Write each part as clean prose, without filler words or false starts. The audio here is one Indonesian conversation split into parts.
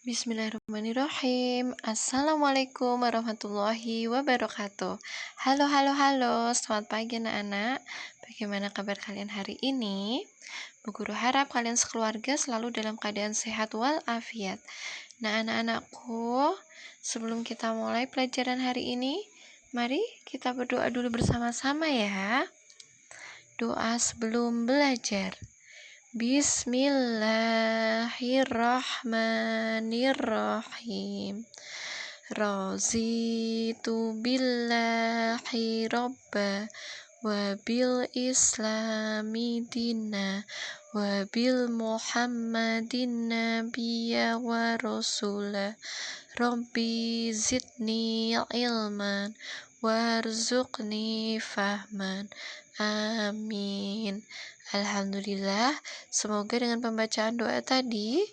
Bismillahirrahmanirrahim. Assalamualaikum warahmatullahi wabarakatuh. Halo, halo, halo. Selamat pagi anak-anak. Bagaimana kabar kalian hari ini? Bu Guru harap kalian sekeluarga selalu dalam keadaan sehat walafiat. Nah, anak-anakku, sebelum kita mulai pelajaran hari ini, mari kita berdoa dulu bersama-sama ya. Doa sebelum belajar. Bismillahirrahmanirrahim. Razitu billahi robba wa bil islami dina wa bil muhammadin nabiyya wa rasula. Rabbi zidni ilman warzuqni fahman. Amin. Alhamdulillah, semoga dengan pembacaan doa tadi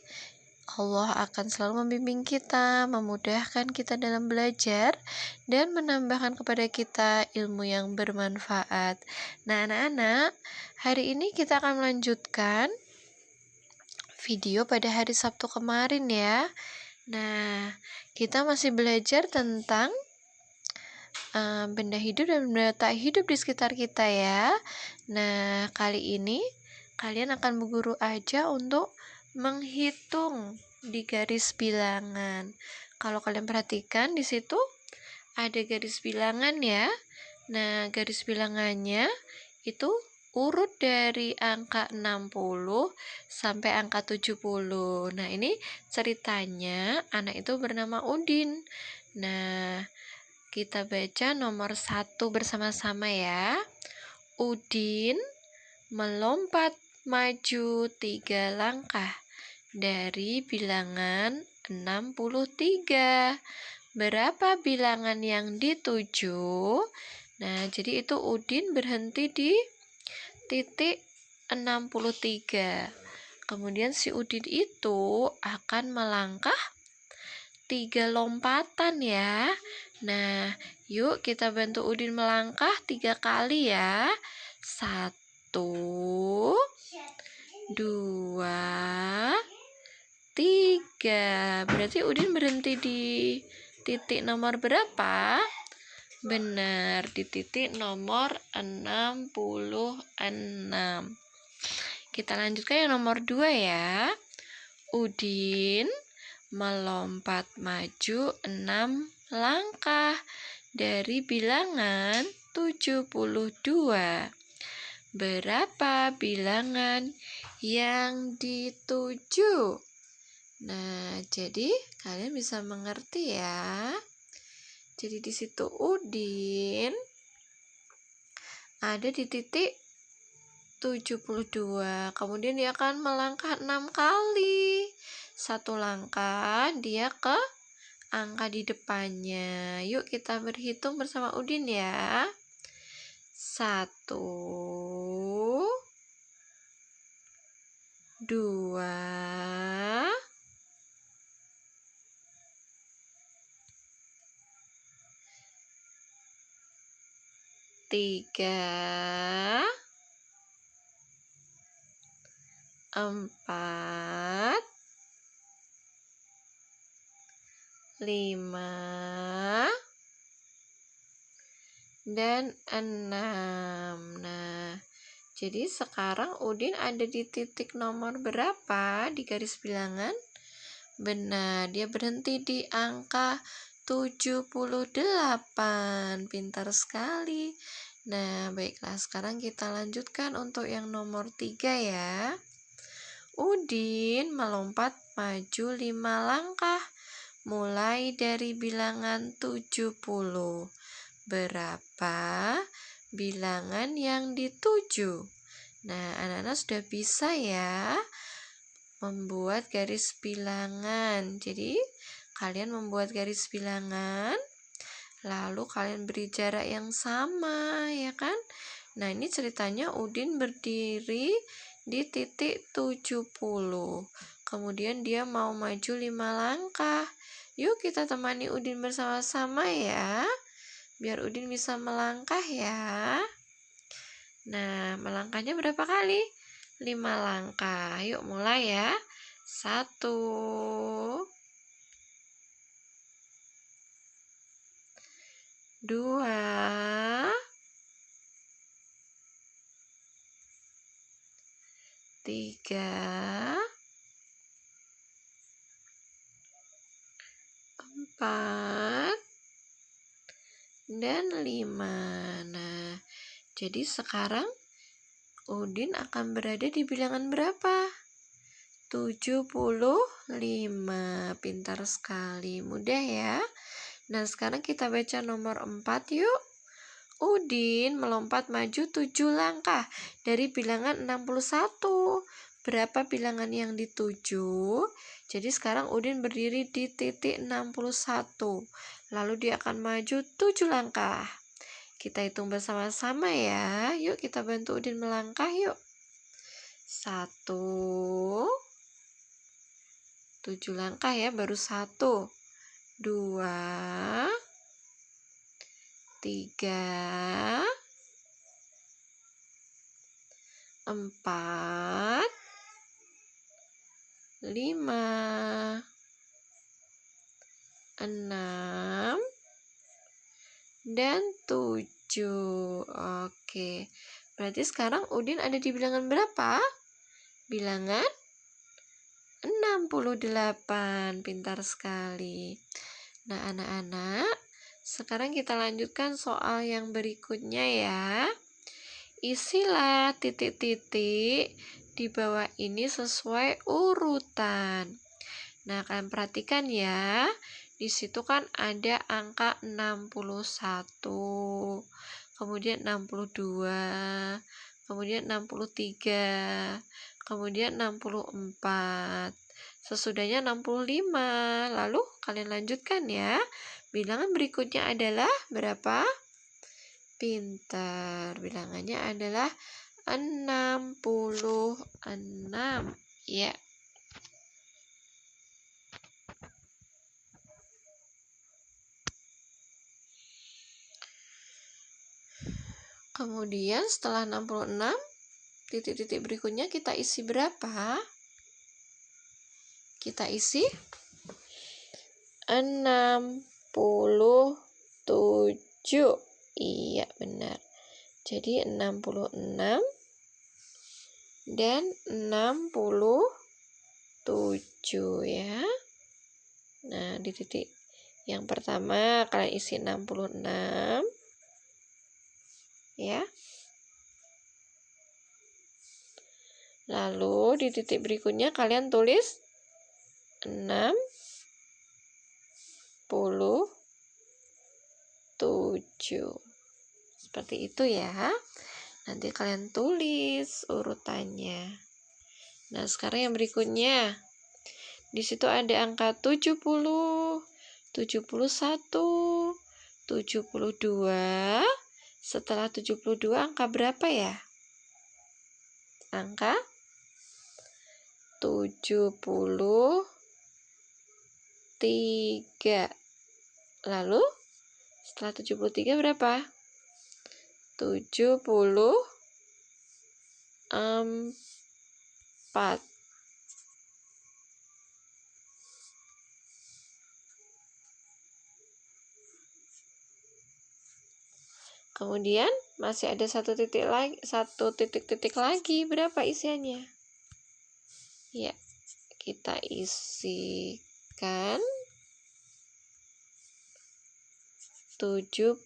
Allah akan selalu membimbing kita, memudahkan kita dalam belajar, dan menambahkan kepada kita ilmu yang bermanfaat. Nah, anak-anak, hari ini kita akan melanjutkan video pada hari Sabtu kemarin ya. Nah, kita masih belajar tentang benda hidup dan benda tak hidup di sekitar kita ya. Nah, kali ini kalian akan Bu Guru aja untuk menghitung di garis bilangan. Kalau kalian perhatikan di situ ada garis bilangan ya. Nah, garis bilangannya itu urut dari angka 60 sampai angka 70. Nah, ini ceritanya anak itu bernama Udin. Nah, kita baca nomor 1 bersama-sama ya. Udin melompat maju 3 langkah dari bilangan 63. Berapa bilangan yang dituju? Nah, jadi itu Udin berhenti di titik 63. Kemudian si Udin itu akan melangkah 3 lompatan ya. Nah, yuk kita bantu Udin melangkah 3 kali ya. 1, 2, 3. Berarti Udin berhenti di titik nomor berapa? Benar, di titik nomor 66. Kita lanjutkan yang nomor 2 ya. Udin melompat maju 6 langkah dari bilangan 72. Berapa bilangan yang dituju? Nah, jadi kalian bisa mengerti ya. Jadi di situ Udin ada di titik 72. Kemudian dia akan melangkah 6 kali. 1 langkah dia ke angka di depannya. Yuk kita berhitung bersama Udin ya. 1, 2, 3, 4, 5, dan 6. Nah, jadi sekarang Udin ada di titik nomor berapa di garis bilangan? Benar, dia berhenti di angka 78. Pintar sekali. Nah, baiklah, sekarang kita lanjutkan untuk yang nomor 3 ya. Udin melompat maju 5 langkah mulai dari bilangan 70. Berapa bilangan yang dituju? Nah, anak-anak sudah bisa ya membuat garis bilangan. Jadi, kalian membuat garis bilangan, lalu kalian beri jarak yang sama, ya kan? Nah, ini ceritanya Udin berdiri di titik 70. Kemudian dia mau maju 5 langkah. Yuk kita temani Udin bersama-sama ya. Biar Udin bisa melangkah ya. Nah, melangkahnya berapa kali? 5 langkah. Yuk mulai ya. 1, 2, 3, 4, dan 5. Nah, jadi sekarang Udin akan berada di bilangan berapa? 75. Pintar sekali, mudah ya. Nah, sekarang kita baca nomor 4 yuk. Udin melompat maju 7 langkah dari bilangan 61. Berapa bilangan yang dituju? Jadi sekarang Udin berdiri di titik 61. Lalu dia akan maju 7 langkah. Kita hitung bersama-sama ya. Yuk kita bantu Udin melangkah yuk. 1, 7 langkah ya, baru 1, 2, 3, 4, 5, 6, dan 7. Oke, berarti sekarang Udin ada di bilangan berapa? Bilangan 68. Pintar sekali. Nah, anak-anak, sekarang kita lanjutkan soal yang berikutnya ya. Isilah titik-titik di bawah ini sesuai urutan. Nah, kalian perhatikan ya. Di situ kan ada angka 61, kemudian 62, kemudian 63, kemudian 64. Sesudahnya 65. Lalu kalian lanjutkan ya. Bilangan berikutnya adalah berapa? Pintar. Bilangannya adalah 66. Ya. Kemudian setelah 66, titik-titik berikutnya kita isi berapa? Kita isi 67. Iya, benar. Jadi 66 dan 67 ya. Nah, di titik yang pertama kalian isi 66 ya. Lalu di titik berikutnya kalian tulis 67. Seperti itu ya. Nanti kalian tulis urutannya. Nah, sekarang yang berikutnya. Di situ ada angka 70, 71, 72. Setelah 72 angka berapa ya? Angka 73. Lalu setelah 73 berapa? 74. Kemudian masih ada satu titik lagi. Berapa isiannya? Ya, kita isikan 75.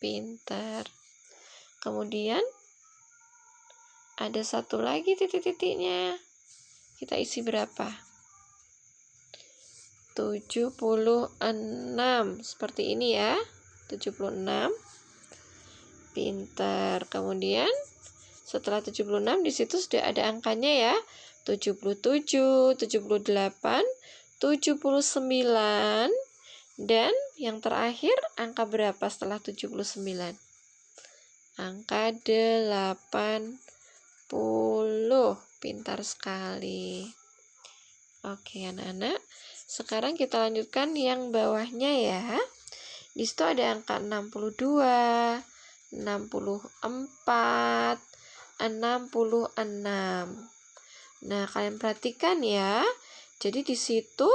Pintar. Kemudian ada satu lagi titik-titiknya. Kita isi berapa? 76. Seperti ini ya. 76. Pintar. Kemudian setelah 76 di situ sudah ada angkanya ya. 77, 78, 79, dan yang terakhir angka berapa setelah 79? Angka 80. Pintar sekali. Oke, anak-anak. Sekarang kita lanjutkan yang bawahnya ya. Di situ ada angka 62, 64, 66. Nah, kalian perhatikan ya. Jadi di situ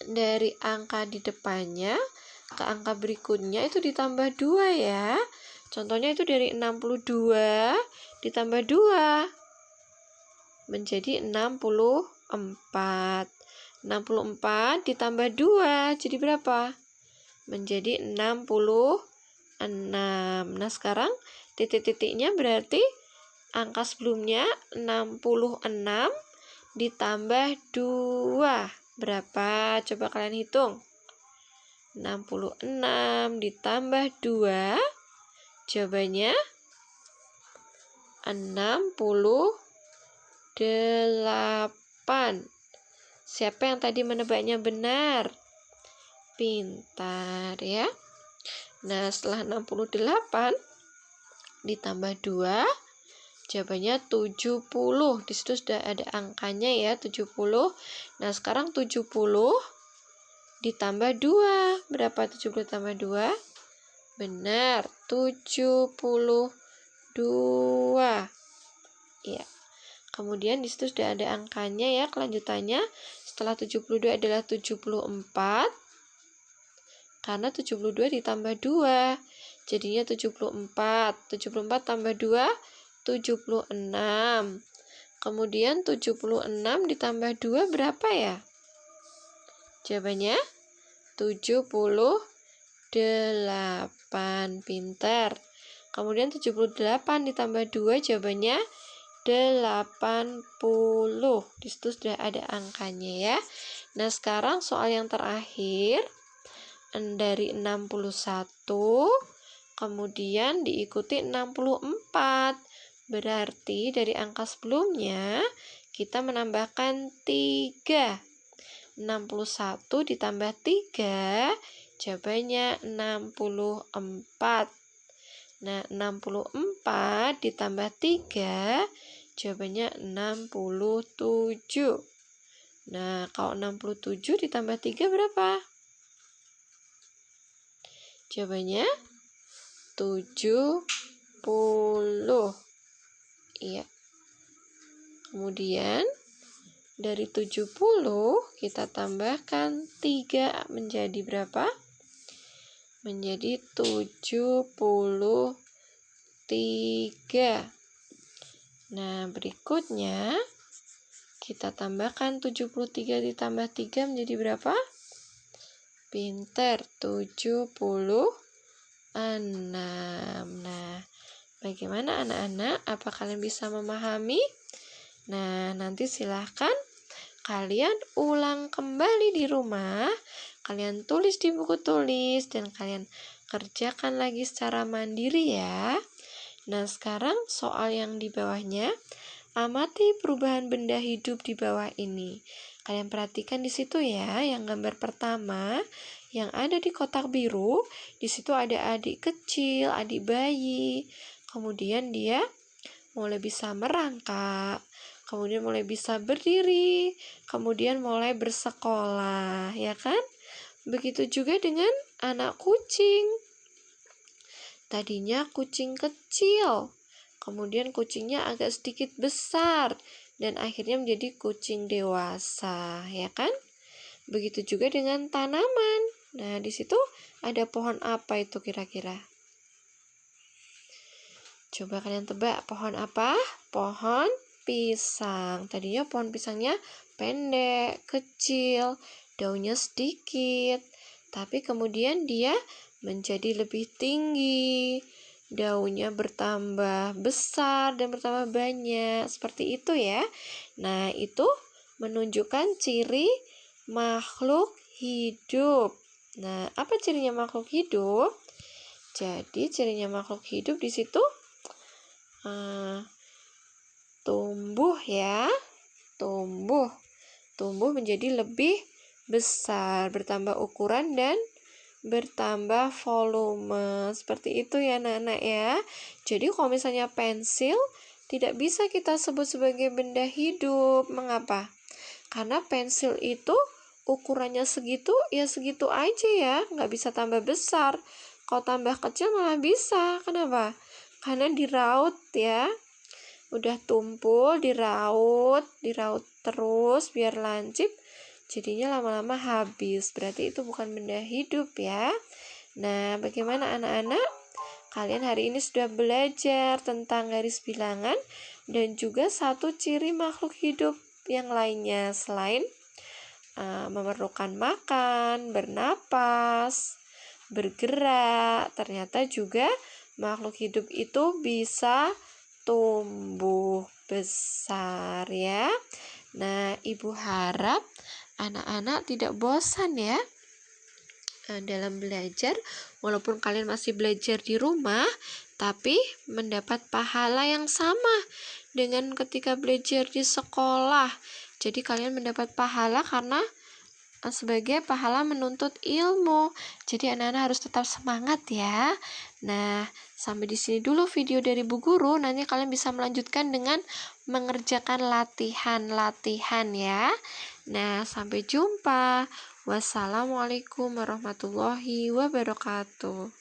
dari angka di depannya ke angka berikutnya itu ditambah 2 ya. Contohnya itu dari 62 ditambah 2 menjadi 64. 64 ditambah 2 jadi berapa? Menjadi 66. Nah, sekarang titik-titiknya berarti angka sebelumnya 66 ditambah 2. Berapa? Coba kalian hitung. 66 ditambah 2. Jawabannya 68. Siapa yang tadi menebaknya benar? Pintar ya. Nah, setelah 68 ditambah 2, jawabannya 70. Di situ sudah ada angkanya ya, 70. Nah, sekarang 70 ditambah 2. Berapa 70 ditambah 2? Benar, 72. Iya. Kemudian di situ sudah ada angkanya ya, kelanjutannya. Setelah 72 adalah 74. Karena 72 ditambah 2. Jadinya 74. 74 tambah 2, 76. Kemudian 76 ditambah 2 berapa ya? Jawabannya 78. Pintar. Kemudian 78 ditambah 2 jawabannya 80. Di situ sudah ada angkanya ya. Nah, sekarang soal yang terakhir dari 61 kemudian diikuti 64. Berarti dari angka sebelumnya kita menambahkan 3. 61 ditambah 3 jawabannya 64. Nah, 64 ditambah 3 jawabannya 67. Nah, kalau 67 ditambah 3 berapa? Jawabannya 70. Iya. Kemudian dari 70 kita tambahkan 3 menjadi berapa? Menjadi 73. Nah, berikutnya kita tambahkan 73 ditambah 3 menjadi berapa? Pintar, 76. Nah, bagaimana anak-anak? Apa kalian bisa memahami? Nah, nanti silahkan kalian ulang kembali di rumah. Kalian tulis di buku tulis dan kalian kerjakan lagi secara mandiri ya. Nah, sekarang soal yang di bawahnya, amati perubahan benda hidup di bawah ini. Kalian perhatikan di situ ya, yang gambar pertama yang ada di kotak biru, di situ ada adik kecil, adik bayi. Kemudian dia mulai bisa merangkak, kemudian mulai bisa berdiri, kemudian mulai bersekolah, ya kan? Begitu juga dengan anak kucing. Tadinya kucing kecil, kemudian kucingnya agak sedikit besar, dan akhirnya menjadi kucing dewasa, ya kan? Begitu juga dengan tanaman. Nah, di situ ada pohon apa itu kira-kira? Coba kalian tebak, pohon apa? Pohon pisang. Tadinya pohon pisangnya pendek, kecil, daunnya sedikit, tapi kemudian dia menjadi lebih tinggi, daunnya bertambah besar dan bertambah banyak, seperti itu ya. Nah, itu menunjukkan ciri makhluk hidup. Nah, apa cirinya makhluk hidup? Jadi, cirinya makhluk hidup di situ tumbuh ya, tumbuh menjadi lebih besar, bertambah ukuran dan bertambah volume. Seperti itu ya anak-anak ya. Jadi kalau misalnya pensil tidak bisa kita sebut sebagai benda hidup. Mengapa? Karena pensil itu ukurannya segitu, ya segitu aja ya, nggak bisa tambah besar. Kalau tambah kecil malah bisa. Kenapa? Karena diraut ya. udah tumpul, diraut terus biar lancip, jadinya lama-lama habis. Berarti itu bukan benda hidup ya. Nah, bagaimana anak-anak? Kalian hari ini sudah belajar tentang garis bilangan dan juga satu ciri makhluk hidup yang lainnya selain memerlukan makan, bernapas, bergerak. Ternyata juga makhluk hidup itu bisa tumbuh besar ya. Nah, Ibu harap anak-anak tidak bosan ya dalam belajar, walaupun kalian masih belajar di rumah, tapi mendapat pahala yang sama dengan ketika belajar di sekolah. Jadi kalian mendapat pahala karena sebagai pahala menuntut ilmu. Jadi anak-anak harus tetap semangat ya. Nah, sampai di sini dulu video dari Bu Guru. Nanti kalian bisa melanjutkan dengan mengerjakan latihan ya. Nah, sampai jumpa. Wassalamualaikum warahmatullahi wabarakatuh.